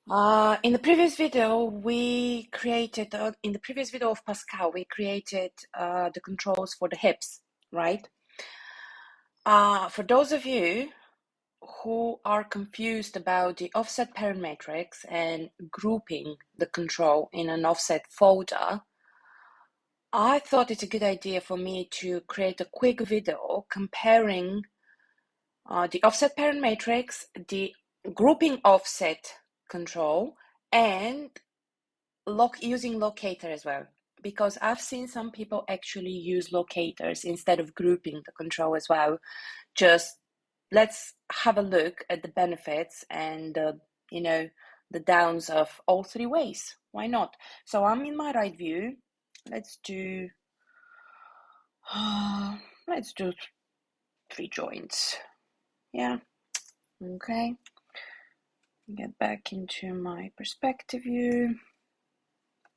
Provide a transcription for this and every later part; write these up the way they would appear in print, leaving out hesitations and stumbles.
In the previous video, in the previous video of Pascal, we created the controls for the hips, right? For those of you who are confused about the offset parent matrix and grouping the control in an offset folder, I thought it's a good idea for me to create a quick video comparing the offset parent matrix, the grouping offset control, and using Locator as well, because I've seen some people actually use locators instead of grouping the control as well. Just let's have a look at the benefits and the downs of all three ways. Why not? So I'm in my right view. Let's do let's do 3 joints. Yeah. Okay. Get back into my perspective view.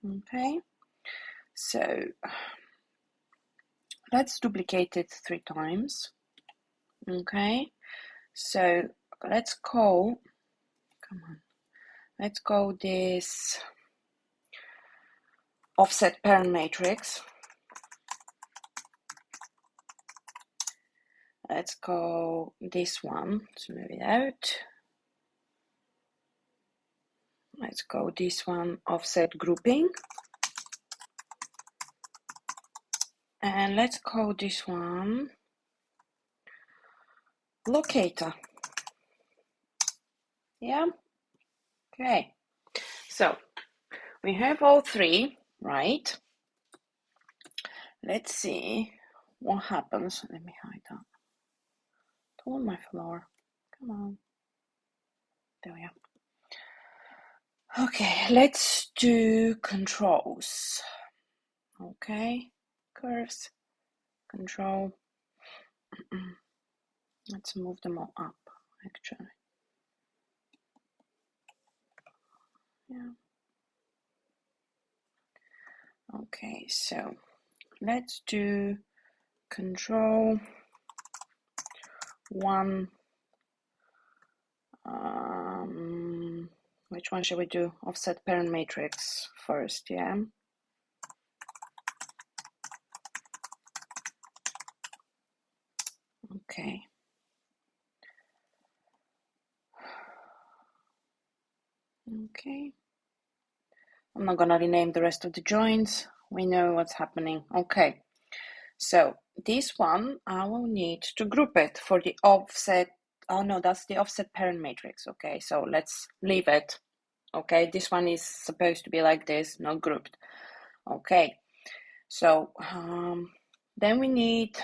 Okay. So let's duplicate it 3 times. Okay. So let's call this offset parent matrix. Let's call this one, let's move it out. Let's call this one offset grouping. And let's call this one locator. Yeah? Okay. So we have all 3, right? Let's see what happens. Let me hide that. Don't want my floor. Come on. There we are. Okay, let's do controls. Okay, curves, control. Let's move them all up, actually. Yeah. Okay, so let's do control 1. Which one shall we do? Offset parent matrix first, yeah? Okay. Okay. I'm not gonna rename the rest of the joints. We know what's happening. Okay. So this one, I will need to group it for the offset. Oh no, that's the offset parent matrix. Okay, so let's leave it. Okay, this one is supposed to be like this, not grouped. Okay, so then we need,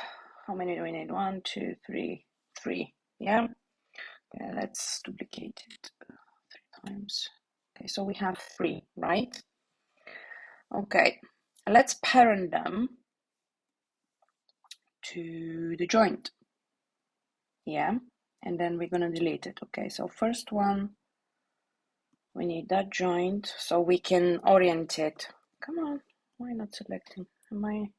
how many do we need? 1, 2, 3, 3. Yeah, okay, let's duplicate it 3 times. Okay, so we have 3, right? Okay, let's parent them to the joint. Yeah, and then we're gonna delete it. Okay, so first one, we need that joint so we can orient it. Come on, why not selecting? Am I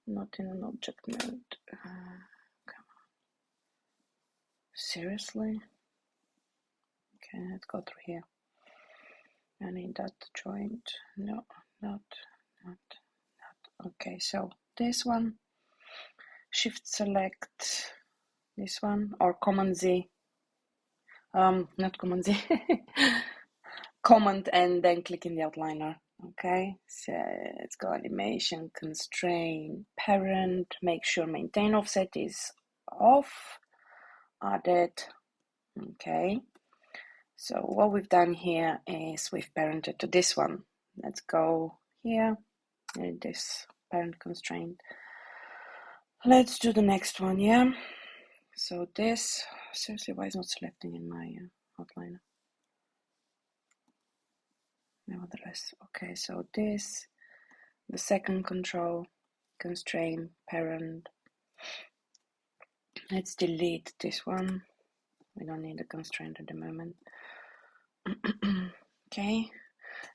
not in an object mode? Come on. Seriously? Okay, let's go through here. I need that joint. No, not. Okay, so this one, shift select this one, or Command Z. Not Command Z. Command and then click in the outliner. Okay, so let's go animation, constrain parent, make sure maintain offset is off, add it. Okay, so what we've done here is we've parented to this one. Let's go here, this parent constraint. Let's do the next one, yeah? So this, seriously, why is not selecting in my outliner? Nevertheless, okay, so this, the second control, constrain parent. Let's delete this one. We don't need a constraint at the moment. Okay,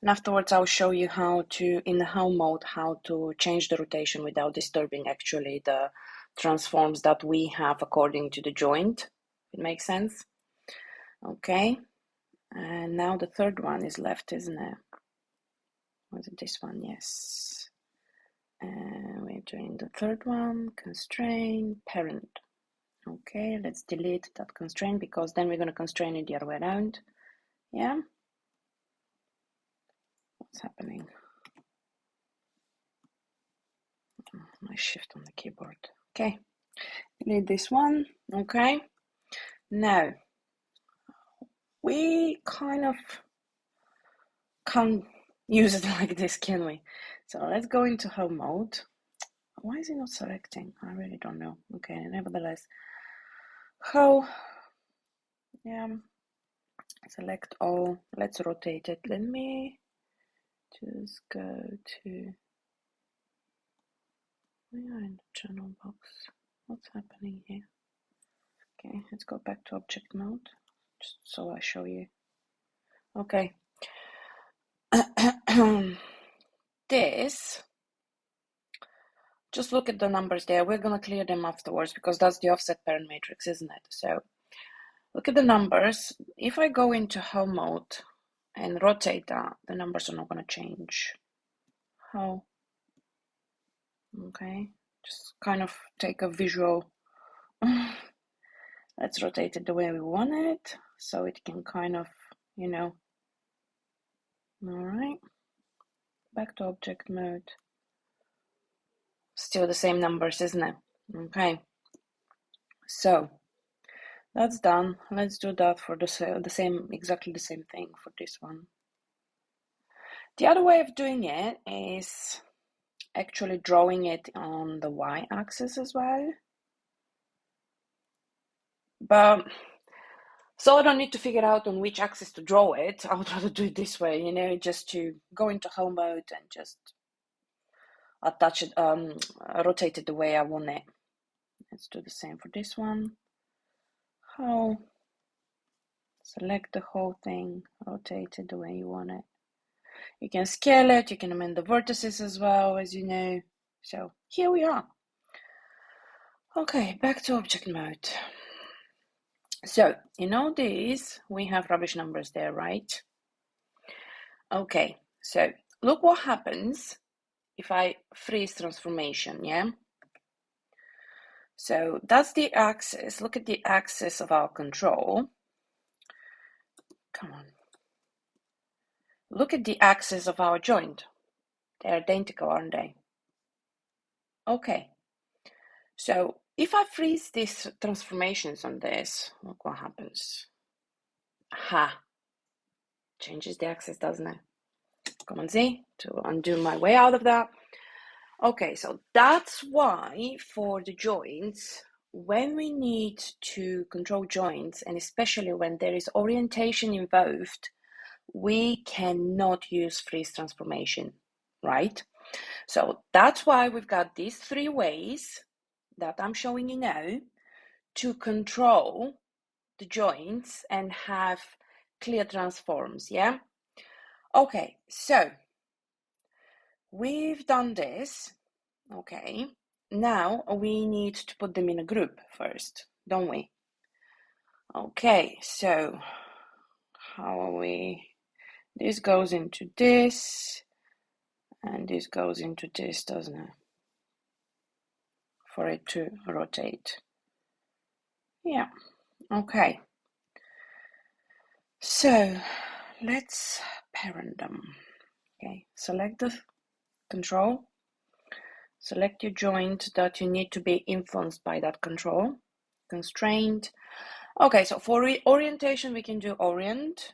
and afterwards I'll show you how to, in the home mode, how to change the rotation without disturbing actually the transforms that we have according to the joint. It makes sense? Okay, And now the third one is left, isn't it? Was it this one? Yes. And we're doing the third one, Constrain Parent. Okay, let's delete that constraint because then we're going to constrain it the other way around. Yeah? What's happening? My shift on the keyboard. Okay, delete this one. Okay, now we kind of can't use it like this, can we? So let's go into home mode. Why is it not selecting? I really don't know. Okay, nevertheless, how? Yeah, select all. Let's rotate it. Let me just go to. We are in the channel box. What's happening here? Okay, let's go back to object mode, just so I show you. Okay. This, just look at the numbers there. We're going to clear them afterwards because that's the offset parent matrix, isn't it? So look at the numbers. If I go into home mode and rotate that, the numbers are not going to change. How? Okay, just kind of take a visual. Let's rotate it the way we want it so it can kind of, you know. All right, back to object mode. Still the same numbers, isn't it? Okay, so that's done. Let's do that for the same, exactly the same thing for this one. The other way of doing it is actually drawing it on the y-axis as well. But so I don't need to figure out on which axis to draw it. I would rather do it this way, you know, just to go into home mode and just attach it, rotate it the way I want it. Let's do the same for this one. How? Select the whole thing, rotate it the way you want it. You can scale it, you can amend the vertices as well, as you know. So here we are. Okay, back to object mode. So in all these, we have rubbish numbers there, right? Okay, so look what happens if I freeze transformation, yeah? So that's the axis. Look at the axis of our control. Come on. Look at the axis of our joint. They're identical, aren't they? Okay. So if I freeze these transformations on this, look what happens. Aha. Changes the axis, doesn't it? Command Z to undo my way out of that. Okay, so that's why for the joints, when we need to control joints, and especially when there is orientation involved, we cannot use freeze transformation, right? So that's why we've got these three ways that I'm showing you now to control the joints and have clear transforms, yeah? Okay, so we've done this, okay? Now we need to put them in a group first, don't we? Okay, so how are we? This goes into this, and this goes into this, doesn't it? For it to rotate. Yeah, okay. So let's parent them. Okay, select the control. Select your joint that you need to be influenced by that control. Constrained. Okay, so for orientation, we can do orient.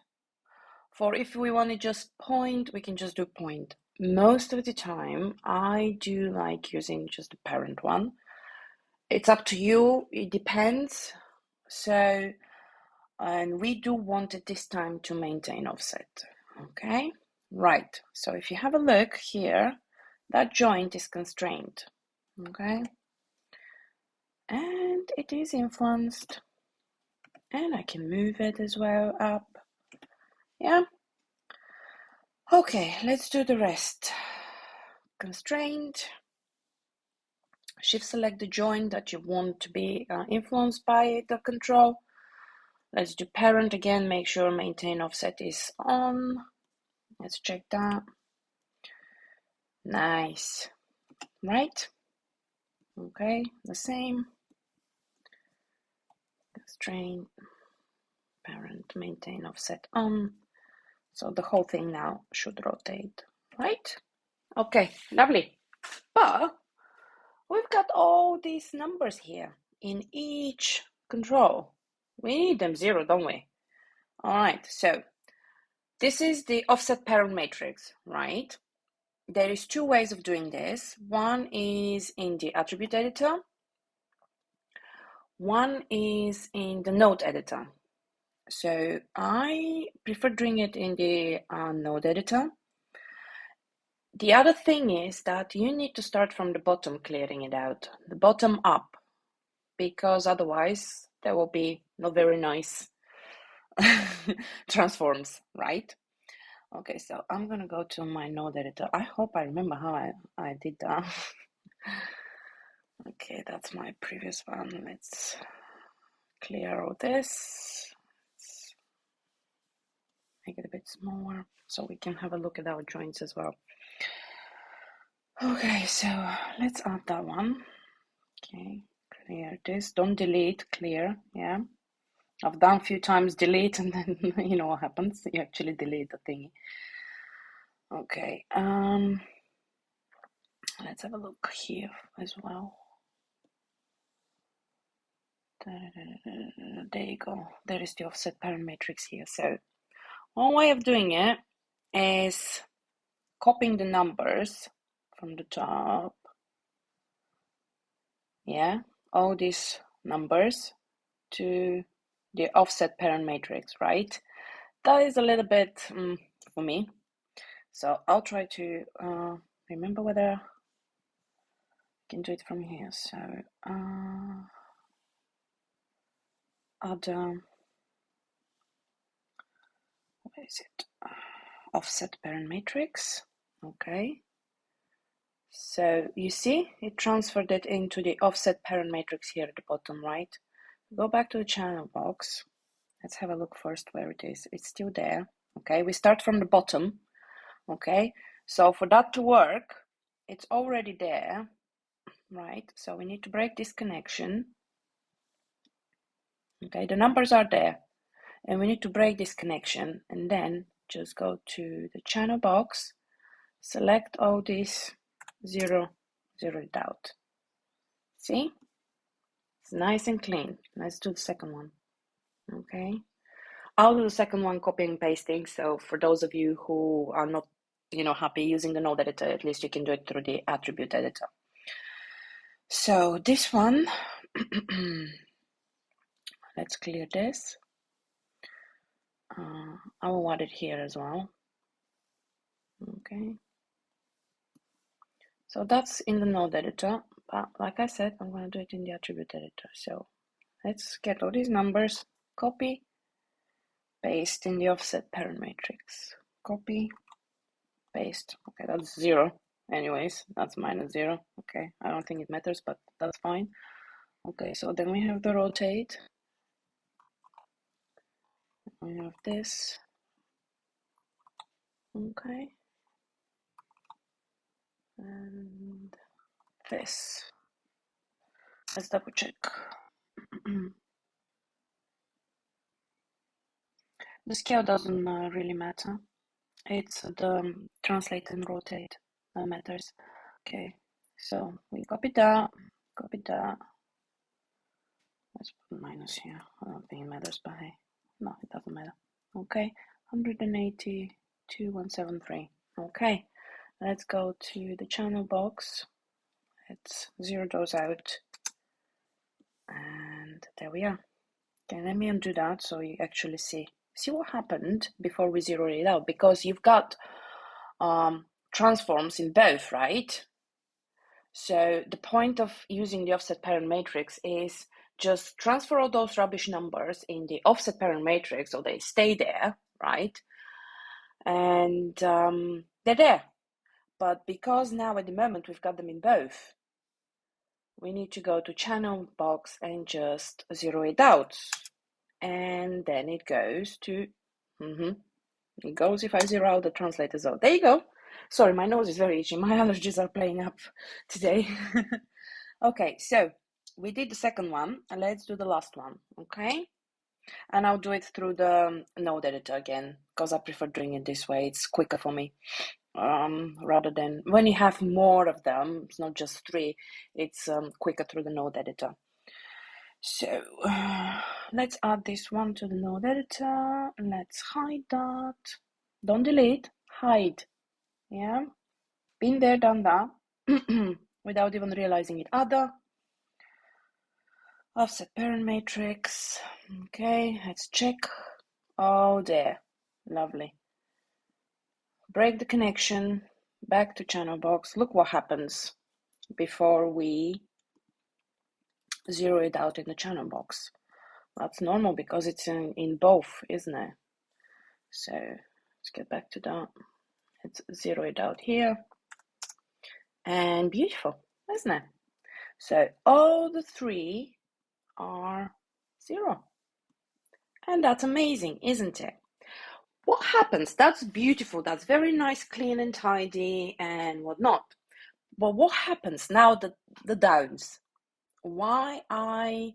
For if we want to just point, we can just do point. Most of the time, I do like using just the parent one. It's up to you, it depends. So, and we do want it this time to maintain offset. Okay, right. So if you have a look here, that joint is constrained. Okay, and it is influenced, and I can move it as well up. Yeah. Okay, let's do the rest. Constrained. Shift select the joint that you want to be influenced by the control. Let's do parent again, make sure maintain offset is on. Let's check that. Nice, right? Okay, the same. Constrain parent maintain offset on. So the whole thing now should rotate, right? Okay, lovely. But we've got all these numbers here in each control. We need them zero, don't we? All right, so this is the offset parent matrix, right? There is two ways of doing this. One is in the attribute editor. One is in the node editor. So I prefer doing it in the node editor. The other thing is that you need to start from the bottom, clearing it out, the bottom up, because otherwise there will be not very nice transforms, right? Okay, so I'm gonna go to my node editor. I hope I remember how I did that. Okay, that's my previous one. Let's clear all this. Let's make it a bit smaller so we can have a look at our joints as well. Okay, so let's add that one. Okay, clear this. Don't delete, clear, yeah. I've done a few times delete and then you know what happens. You actually delete the thingy. Okay, let's have a look here as well. There you go. There is the offset parent matrix here. So one way of doing it is copying the numbers from the top. Yeah, all these numbers to the offset parent matrix, right? That is a little bit for me. So I'll try to remember whether I can do it from here. So add, what is it? Offset parent matrix. Okay. So you see, it transferred it into the offset parent matrix here at the bottom right. Go back to the channel box. Let's have a look first where it is. It's still there. Okay, we start from the bottom. Okay, so for that to work, it's already there, right? So we need to break this connection. Okay, the numbers are there, and we need to break this connection, and then just go to the channel box, select all these, zero it out. See? It's nice and clean. Let's do the second one. Okay. I'll do the second one, copying and pasting. So for those of you who are not, happy using the node editor, at least you can do it through the attribute editor. So this one, let's clear this. I will add it here as well. Okay. So that's in the node editor, but like I said, I'm going to do it in the attribute editor. So let's get all these numbers, copy, paste in the offset parent matrix. Copy, paste. Okay, that's 0. Anyways, that's -0. Okay, I don't think it matters, but that's fine. Okay, so then we have the rotate. We have this. Okay. And this. Let's double check. The scale doesn't really matter. It's the translate and rotate that matters. Okay, so we copy that, Let's put minus here. I don't think it matters, but hey, no, it doesn't matter. Okay, 180.2173. Okay, let's go to the channel box. Let's zero those out. And there we are. Okay, let me undo that so you actually see what happened before we zeroed it out, because you've got transforms in both, right? So the point of using the offset parent matrix is just transfer all those rubbish numbers in the offset parent matrix so they stay there, right? And they're there. But because now at the moment we've got them in both, we need to go to channel box and just zero it out. and then it goes to, it goes if I zero out the translator zone. There you go. Sorry, my nose is very itchy. My allergies are playing up today. Okay, so we did the second one, and let's do the last one, okay? And I'll do it through the node editor again, because I prefer doing it this way. It's quicker for me. Rather than when you have more of them, it's not just 3, it's quicker through the node editor. So let's add this one to the node editor. Let's hide that. Don't delete, hide. Yeah, been there, done that. Without even realizing it. Other offset parent matrix. Okay, let's check. Oh, there, lovely. Break the connection, back to channel box. Look what happens before we zero it out in the channel box. That's normal because it's in both, isn't it? So let's get back to that. Let's zero it out here. And beautiful, isn't it? So all the 3 are 0. And that's amazing, isn't it? What happens? That's beautiful. That's very nice, clean and tidy and whatnot. But what happens now, the downs? Why I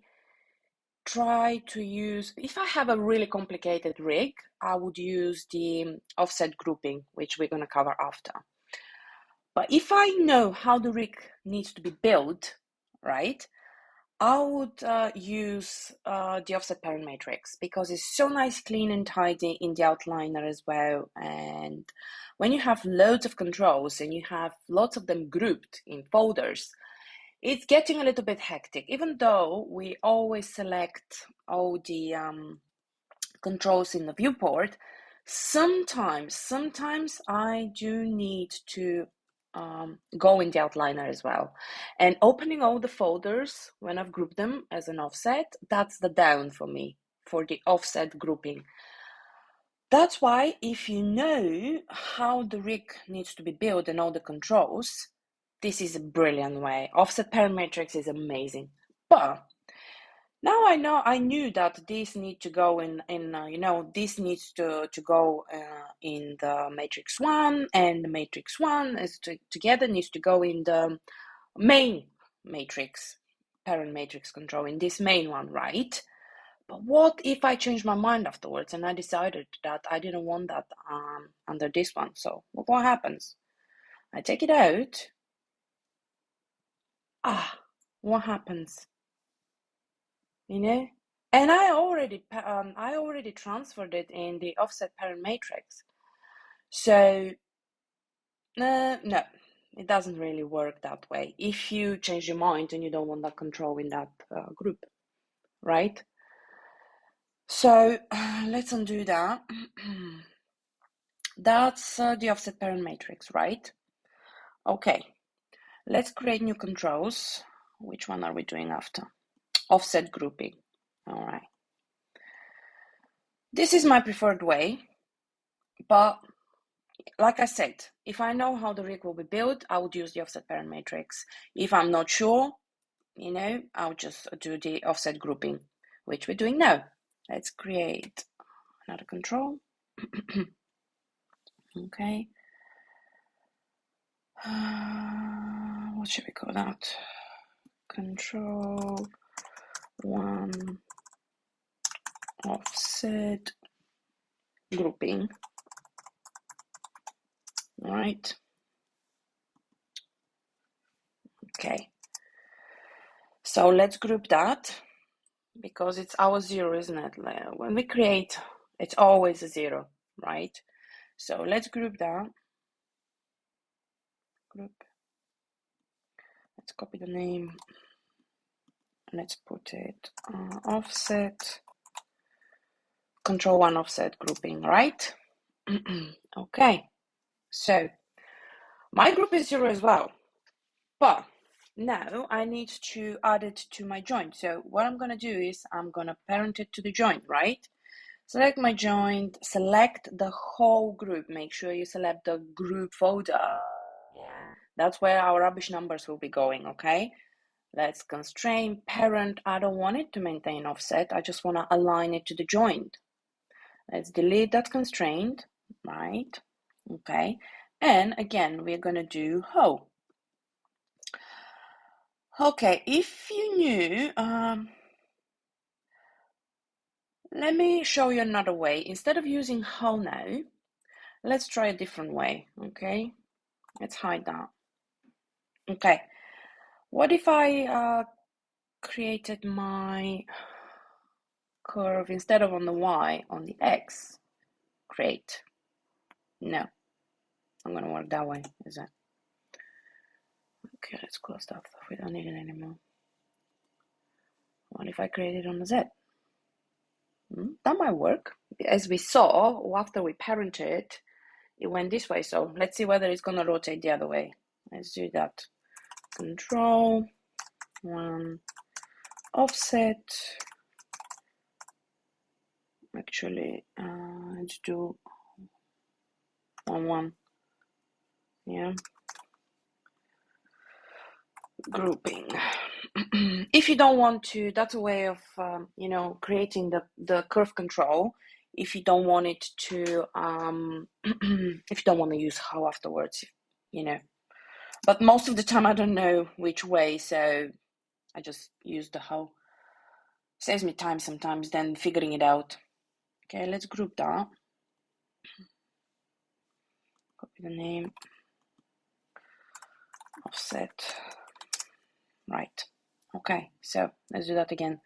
try to use, if I have a really complicated rig, I would use the offset grouping, which we're going to cover after. But if I know how the rig needs to be built, right, I would use the offset parent matrix because it's so nice, clean and tidy in the outliner as well. And when you have loads of controls and you have lots of them grouped in folders, it's getting a little bit hectic, even though we always select all the controls in the viewport. Sometimes I do need to go in the outliner as well. And opening all the folders when I've grouped them as an offset, that's the down for me for the offset grouping. That's why if you know how the rig needs to be built and all the controls, this is a brilliant way. Offset parent matrix is amazing. But now I knew that this need to go in this needs to go in the matrix 1, and the matrix 1 is together needs to go in the main matrix, parent matrix control, in this main one, right? But what if I changed my mind afterwards and I decided that I didn't want that under this one? So what happens? I take it out. What happens? And I already transferred it in the offset parent matrix. So no, it doesn't really work that way if you change your mind and you don't want that control in that group, right? So let's undo that. That's the offset parent matrix, right? Okay, let's create new controls. Which one are we doing after? Offset grouping. All right. This is my preferred way, but like I said, if I know how the rig will be built, I would use the offset parent matrix. If I'm not sure, I'll just do the offset grouping, which we're doing now. Let's create another control. Okay. What should we call that? Control 1 offset grouping. All right. Okay. So let's group that because it's our 0, isn't it? When we create, it's always a 0, right? So let's group that. Group. Let's copy the name. Let's put it offset. Control 1 offset grouping, right? Okay. So my group is 0 as well, but now I need to add it to my joint. So what I'm going to do is I'm going to parent it to the joint, right? Select my joint, select the whole group. Make sure you select the group folder. Yeah. That's where our rubbish numbers will be going, okay? Let's constrain parent. I don't want it to maintain offset. I just want to align it to the joint. Let's delete that constraint, right? Okay. And again, we're going to do hoe. Okay, if you knew, let me show you another way. Instead of using hoe now, let's try a different way, okay? Let's hide that. Okay, what if I created my curve instead of on the Y, on the X? Great. No, I'm gonna work that way, is it? Okay, let's close that stuff. We don't need it anymore. What if I create it on the Z? That might work. As we saw, after we parented, it went this way. So let's see whether it's gonna rotate the other way. Let's do that. Control 1 offset. Actually, let's do 1 yeah, grouping. If you don't want to, that's a way of creating the curve control. If you don't want it to if you don't want to use how afterwards, but most of the time I don't know which way, so I just use the how. Saves me time sometimes than figuring it out. Okay, let's group that. Copy the name, offset, right. Okay, so let's do that again.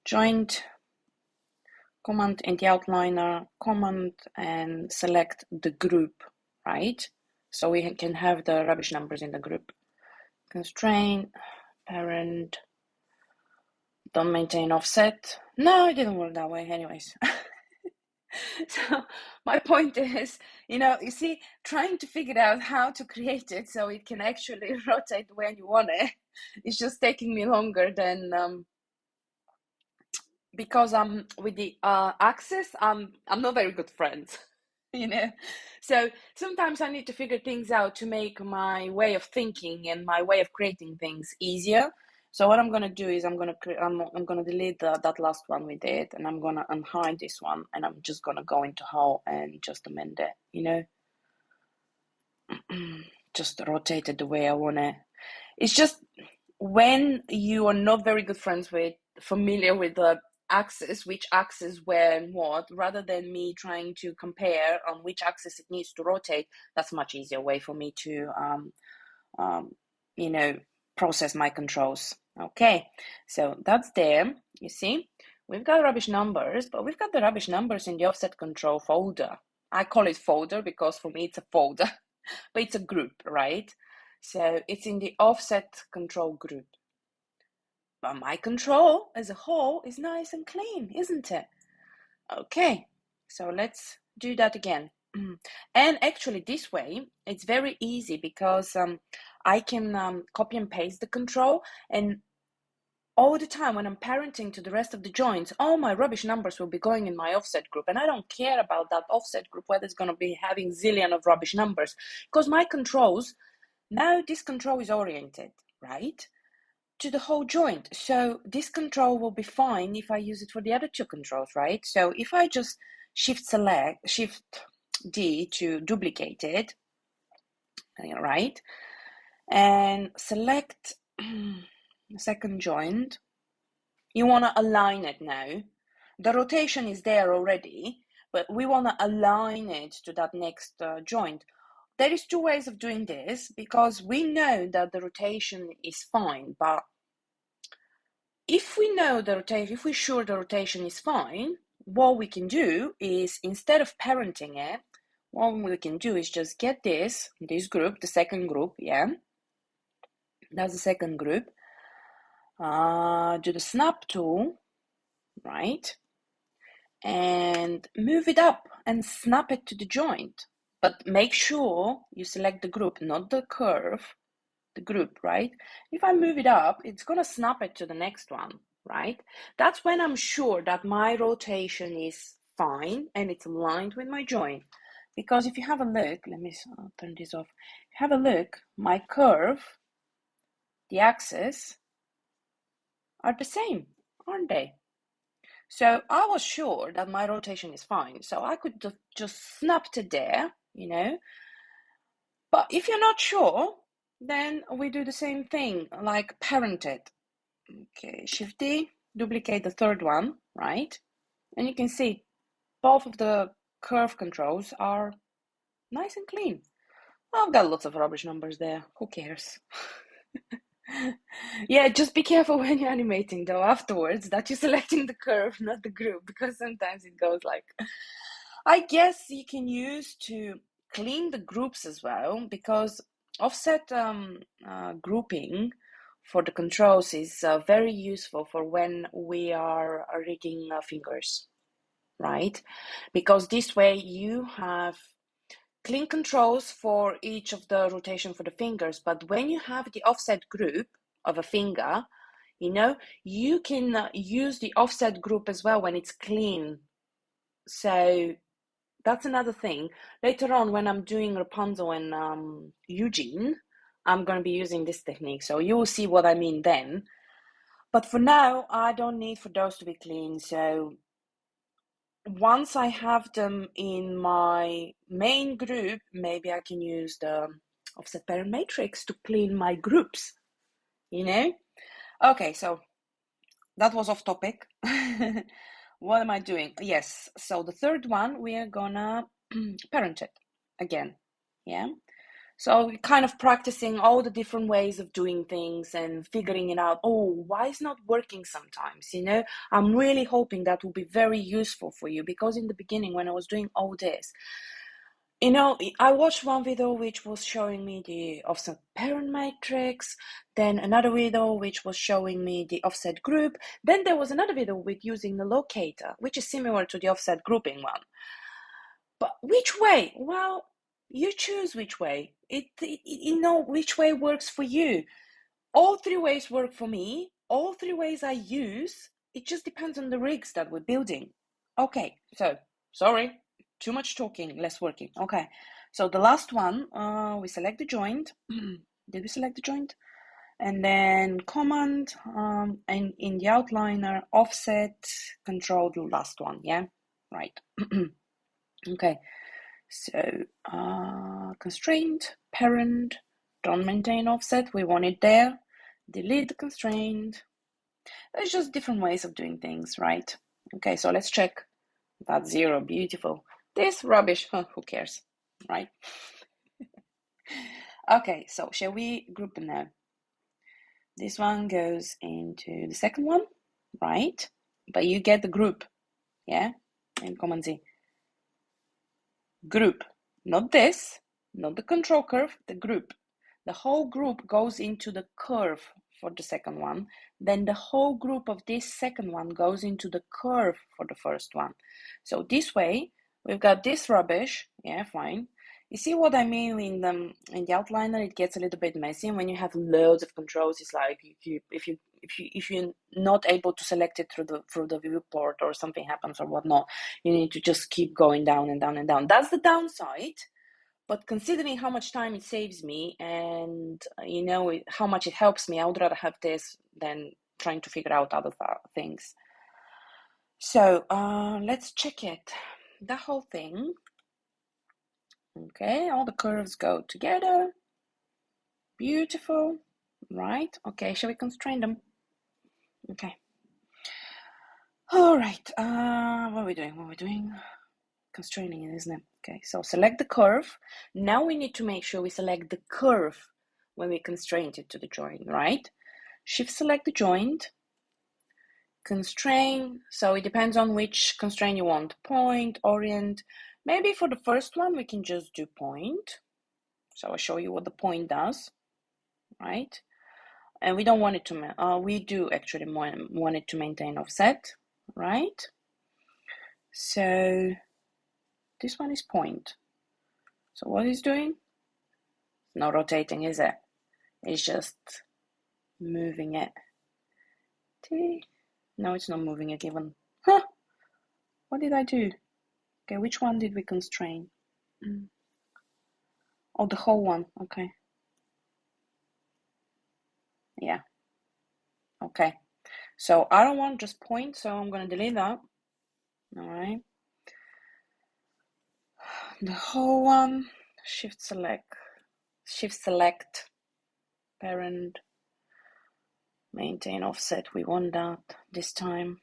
Joint, command in the outliner, command and select the group, right? So we can have the rubbish numbers in the group. Constrain parent, don't maintain offset. No, it didn't work that way anyways. So my point is, you see, trying to figure out how to create it so it can actually rotate when you want it, it's just taking me longer than because I'm with the axis, I'm not very good friends, So sometimes I need to figure things out to make my way of thinking and my way of creating things easier. So what I'm gonna do is I'm gonna delete that last one we did, and I'm gonna unhide this one, and I'm just gonna go into how and just amend it, just rotate it the way I want it. It's just when you are not very good friends familiar with the axis, which axis where and what, rather than me trying to compare on which axis it needs to rotate, that's a much easier way for me to process my controls. Okay, so that's there. You see, we've got rubbish numbers, but we've got the rubbish numbers in the offset control folder. I call it folder because for me it's a folder, but it's a group, right? So it's in the offset control group. But my control as a whole is nice and clean, isn't it? Okay, so let's do that again. And actually this way, it's very easy because I can copy and paste the control, and all the time when I'm parenting to the rest of the joints, all my rubbish numbers will be going in my offset group, and I don't care about that offset group, whether it's going to be having zillion of rubbish numbers, because my controls, now this control is oriented, right, to the whole joint. So this control will be fine if I use it for the other two controls, right? So if I just shift D to duplicate it, right? And select the second joint, you want to align it now. The rotation is there already, but we want to align it to that next joint. There is two ways of doing this because we know that the rotation is fine, but if we know the rotation, if we're sure the rotation is fine, what we can do is, instead of parenting it, what we can do is just get this group, the second group, yeah, that's the second group, do the snap tool, right, and move it up and snap it to the joint. But make sure you select the group, not the curve, the group, right? If I move it up, it's going to snap it to the next one, right? That's when I'm sure that my rotation is fine and it's aligned with my joint. Because if you have a look, let me turn this off. Have a look, my curve, the axis, are the same, aren't they? So I was sure that my rotation is fine. So I could just snap it there, you know. But if you're not sure, then we do the same thing, like parent it. Okay, Shift D, duplicate the third one, right? And you can see both of the curve controls are nice and clean. I've got lots of rubbish numbers there. Who cares? Yeah, just be careful when you're animating though afterwards that you're selecting the curve, not the group, because sometimes it goes like. I guess you can use to clean the groups as well, because offset grouping for the controls is very useful for when we are rigging fingers, right? Because this way you have clean controls for each of the rotation for the fingers, but when you have the offset group of a finger, you know, you can use the offset group as well when it's clean. So that's another thing. Later on, when I'm doing Rapunzel and Eugene, I'm going to be using this technique. So you will see what I mean then. But for now, I don't need for those to be clean. So once I have them in my main group, maybe I can use the offset parent matrix to clean my groups, you know? Okay, so that was off topic. What am I doing? Yes, so the third one, we are gonna parent it again. Yeah. So we're kind of practicing all the different ways of doing things and figuring it out. Oh, why is not working sometimes? You know, I'm really hoping that will be very useful for you, because in the beginning, when I was doing all this, you know, I watched one video which was showing me the offset parent matrix, then another video which was showing me the offset group. Then there was another video with using the locator, which is similar to the offset grouping one. But which way? Well, you choose which way. You know which way works for you. All three ways work for me. All three ways I use. It just depends on the rigs that we're building. Okay, so sorry, too much talking, less working. Okay, so the last one, we select the joint. Did we select the joint? And then command, and in the outliner, offset, control the last one. Yeah, right. Okay. So, constraint, parent, don't maintain offset, we want it there. Delete the constraint. There's just different ways of doing things, right? Okay, so let's check. That's 0, beautiful. This rubbish, huh, who cares, right? Okay, so shall we group them now? This one goes into the second one, right? But you get the group, yeah? And Command Z. Group, not this, not the control curve, the group. The whole group goes into the curve for the second one. Then the whole group of this second one goes into the curve for the first one. So this way, we've got this rubbish. Yeah, fine. You see what I mean in the outliner? It gets a little bit messy, and when you have loads of controls, it's like if you're not able to select it through the viewport, or something happens or whatnot, you need to just keep going down and down and down. That's the downside. But considering how much time it saves me, and you know how much it helps me, I would rather have this than trying to figure out other things. So let's check it. The whole thing. Okay, all the curves go together. Beautiful. Right. Okay, shall we constrain them? Okay. All right. What are we doing? What are we doing? Constraining it, isn't it? Okay, so select the curve. Now we need to make sure we select the curve when we constrain it to the joint, right? Shift select the joint, constrain. So it depends on which constraint you want. Point, orient. Maybe for the first one, we can just do point. So I'll show you what the point does, right? And we don't want it to, we do actually want it to maintain offset, right? So this one is point. So what is doing? Not rotating, is it? It's just moving it. No, it's not moving it even. Huh? What did I do? Okay, which one did we constrain? Oh, the whole one. Okay. Yeah. Okay. So I don't want just point, so I'm going to delete that. All right. The whole one, shift select, parent, maintain offset. We want that this time.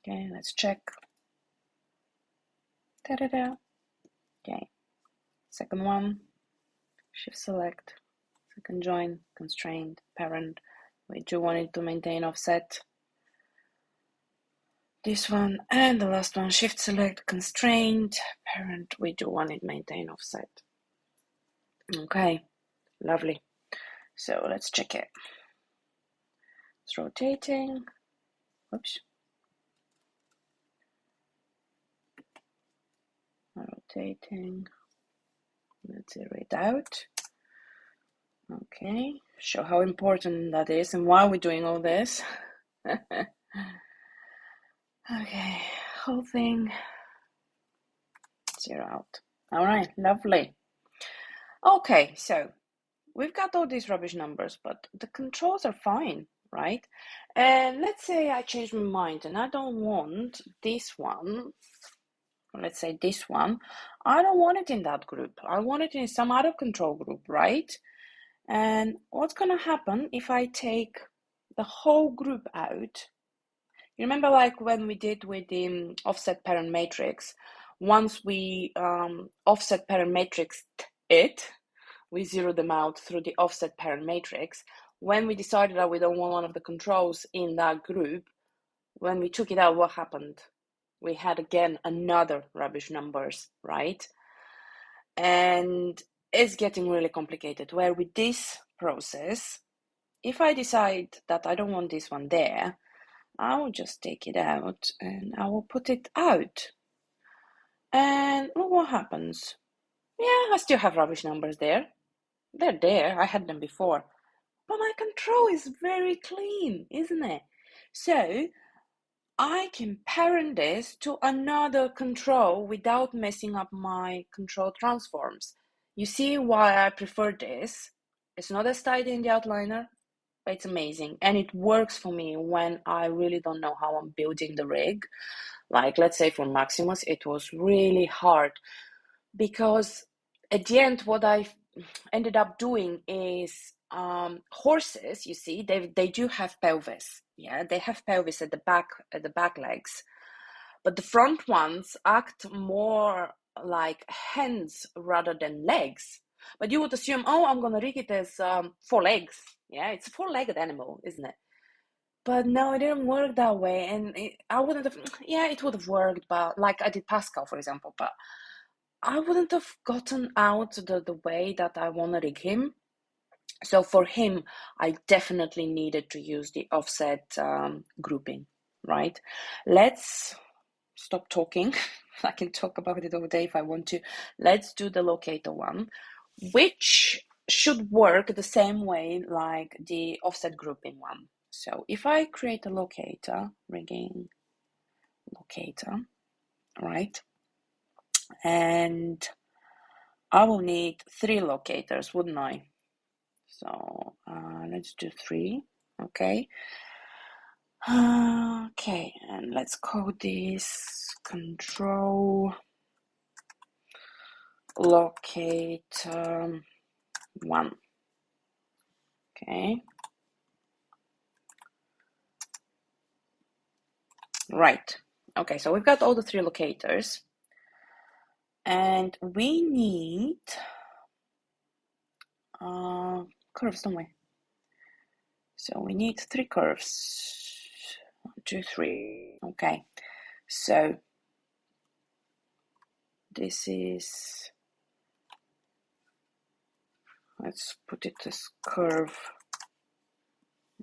Okay, let's check. Ta-da-da. Okay, second one, shift select, second join, constrained, parent. We do want it to maintain offset. This one and the last one, shift select, constrained, parent. We do want it maintain offset. Okay, lovely. So let's check it. It's rotating. Oops. Rotating. Let's zero it out. Okay, show how important that is and why we're doing all this. Okay, whole thing zero out. All right, lovely. Okay, so we've got all these rubbish numbers, but the controls are fine, right? And let's say I change my mind and I don't want this one, let's say this one, I don't want it in that group. I want it in some other control group, right? And what's going to happen if I take the whole group out? You remember like when we did with the offset parent matrix, once we offset parent matrix we zero them out through the offset parent matrix. When we decided that we don't want one of the controls in that group, when we took it out, what happened? We had again another rubbish numbers, right? And it's getting really complicated, where with this process, if I decide that I don't want this one there, I will just take it out and I will put it out. And look what happens. Yeah, I still have rubbish numbers there. They're there, I had them before. But my control is very clean, isn't it? So I can parent this to another control without messing up my control transforms. You see why I prefer this? It's not as tidy in the outliner, but it's amazing. And it works for me when I really don't know how I'm building the rig. Like, let's say for Maximus, it was really hard because at the end, what I ended up doing is horses, you see, they do have pelvis. Yeah, they have pelvis at the back legs, but the front ones act more like hands rather than legs. But you would assume, oh, I'm gonna rig it as 4 legs. Yeah, it's a 4-legged animal, isn't it? But no, it didn't work that way, and I wouldn't have. Yeah, it would have worked, but like I did Pascal, for example, but I wouldn't have gotten out the way that I want to rig him. So for him, I definitely needed to use the offset grouping, right? Let's stop talking. I can talk about it all day if I want to. Let's do the locator one, which should work the same way like the offset grouping one. So if I create a locator, rigging locator, right? And I will need 3 locators, wouldn't I? So let's do 3, okay? Okay, and let's call this control locator 1, okay? Right, okay, so we've got all the 3 locators, and we need curves, don't we? So we need 3 curves. 1, 2, 3. Okay. So this is, let's put it as curve.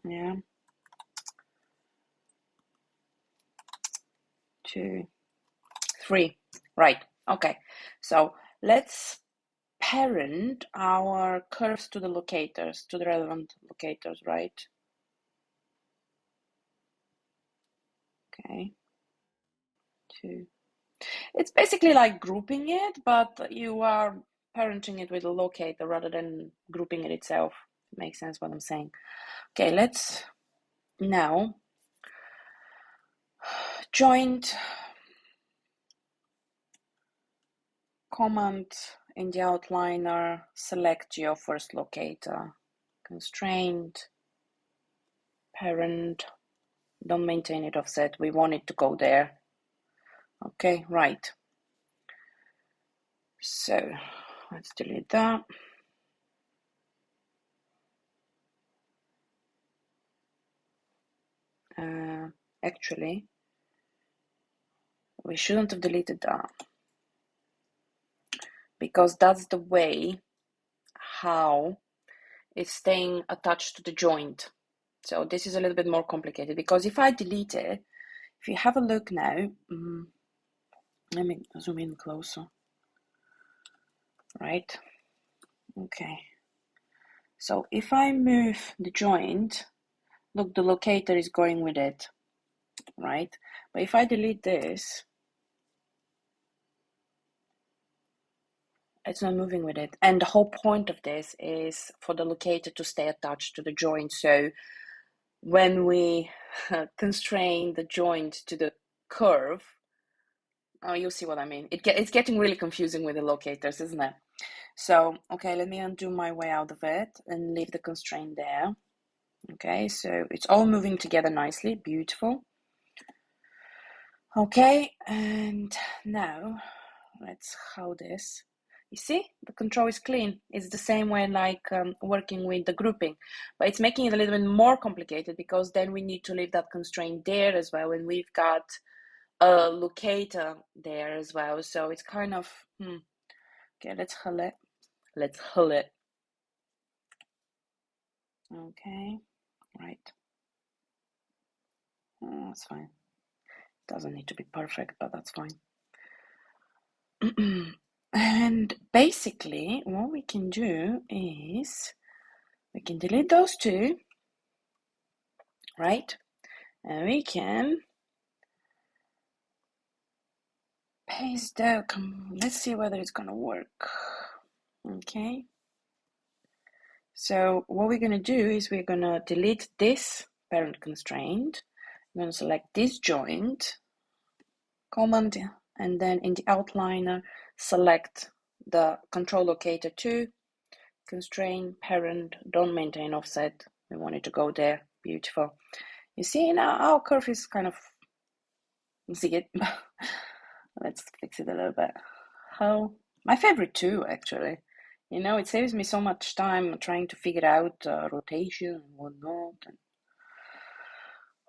Yeah. 2, 3. Right. Okay. So let's parent our curves to the locators, to the relevant locators, right? Okay. 2. It's basically like grouping it, but you are parenting it with a locator rather than grouping it itself. Makes sense what I'm saying. Okay, let's now joint command in the outliner, select your first locator, constrained parent, don't maintain it offset, we want it to go there. Okay, right. So let's delete that. Actually, we shouldn't have deleted that, because that's the way how it's staying attached to the joint. So this is a little bit more complicated, because if I delete it, if you have a look now, let me zoom in closer. Right? Okay. So if I move the joint, look, the locator is going with it, right? But if I delete this, it's not moving with it. And the whole point of this is for the locator to stay attached to the joint. So when we constrain the joint to the curve, oh, you'll see what I mean. It's getting really confusing with the locators, isn't it? So, okay, let me undo my way out of it and leave the constraint there. Okay, so it's all moving together nicely, beautiful. Okay, and now let's how this. You see, the control is clean. It's the same way like working with the grouping, but it's making it a little bit more complicated, because then we need to leave that constraint there as well, and we've got a locator there as well. So it's kind of, okay, let's hull it. Let's hull it. Okay, right. Oh, that's fine. Doesn't need to be perfect, but that's fine. And basically, what we can do is we can delete those two, right? And we can paste the, let's see whether it's gonna work. Okay. So what we're gonna do is we're gonna delete this parent constraint. I'm gonna select this joint, command, and then in the outliner, select the control locator 2, constrain parent, don't maintain offset. We want it to go there. Beautiful. You see now our curve is kind of zigged. Let's fix it a little bit. How my favorite too, actually. You know, it saves me so much time trying to figure out rotation and whatnot and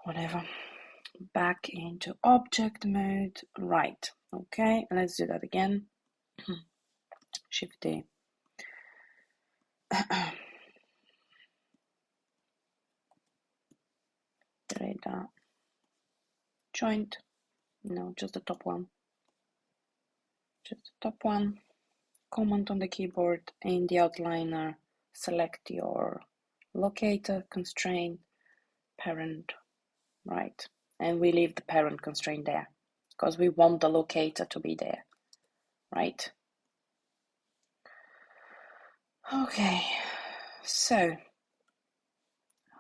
whatever. Back into object mode. Right. Okay, let's do that again. Shift D. Delete that. Joint. No, just the top one. Just the top one. Command on the keyboard, in the outliner, select your locator, constraint, parent, right? And we leave the parent constraint there, because we want the locator to be there, right? Okay, so,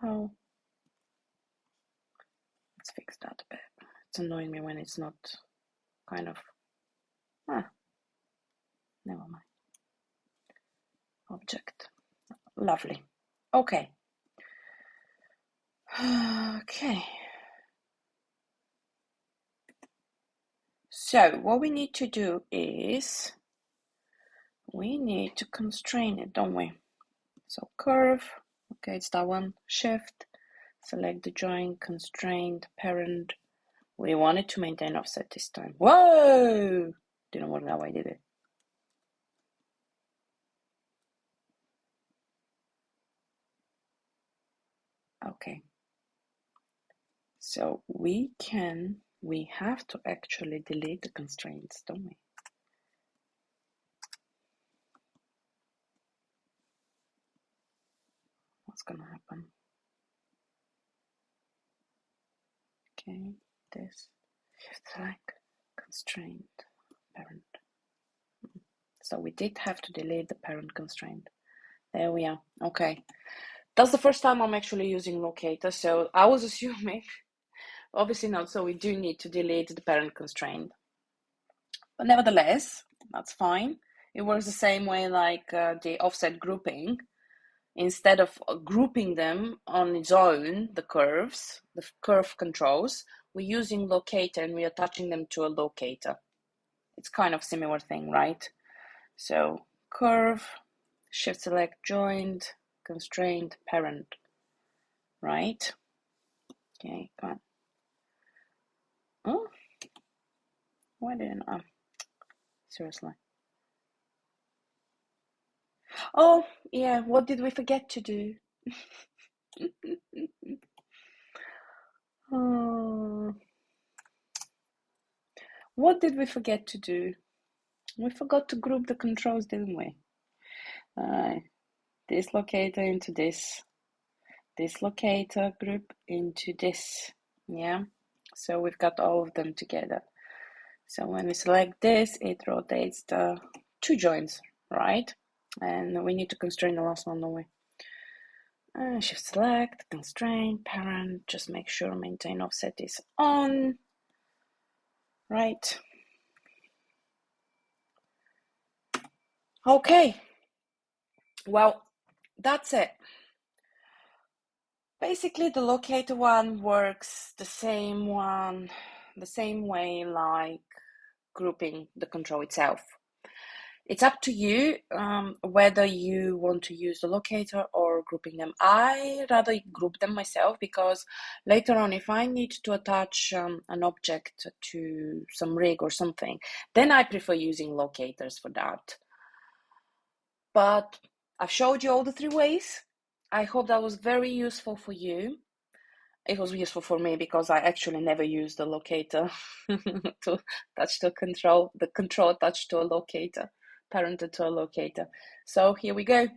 let's fix that a bit. It's annoying me when it's not kind of, never mind. Object, lovely. Okay. Okay. So what we need to do is we need to constrain it, don't we? So curve, okay, it's that one. Shift, select the joint, constraint, parent. We wanted to maintain offset this time. Whoa! Didn't work that way, did it? Okay. So we have to actually delete the constraints, don't we? What's gonna happen? Okay, this. Shift select, constraint, parent. So we did have to delete the parent constraint. There we are. Okay. That's the first time I'm actually using Locator, so I was assuming Obviously not, so we do need to delete the parent constraint. But nevertheless, that's fine. It works the same way like the offset grouping. Instead of grouping them on its own, the curves, the curve controls, we're using Locator and we're attaching them to a locator. It's kind of similar thing, right? So curve, shift select joined, constrained parent, right? Okay, come on. Oh, why didn't I? Seriously. Oh, yeah, what did we forget to do? Oh, what did we forget to do? We forgot to group the controls, didn't we? This locator into this locator group into this. Yeah, so we've got all of them together. So when we select this, it rotates the two joints, right? And we need to constrain the last one, don't we? Shift select, constrain, parent, just make sure maintain offset is on, right? Okay, well, that's it. Basically, the locator one works the same way like grouping the control itself. It's up to you whether you want to use the locator or grouping them. I rather group them myself because later on, if I need to attach an object to some rig or something, then I prefer using locators for that. But I've showed you all the three ways. I hope that was very useful for you. It was useful for me because I actually never used the locator to touch the control touch to a locator, parented to a locator. So here we go.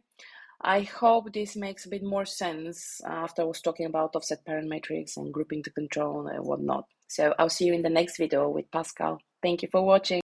I hope this makes a bit more sense after I was talking about offset parent matrix and grouping the control and whatnot. So I'll see you in the next video with Pascal. Thank you for watching.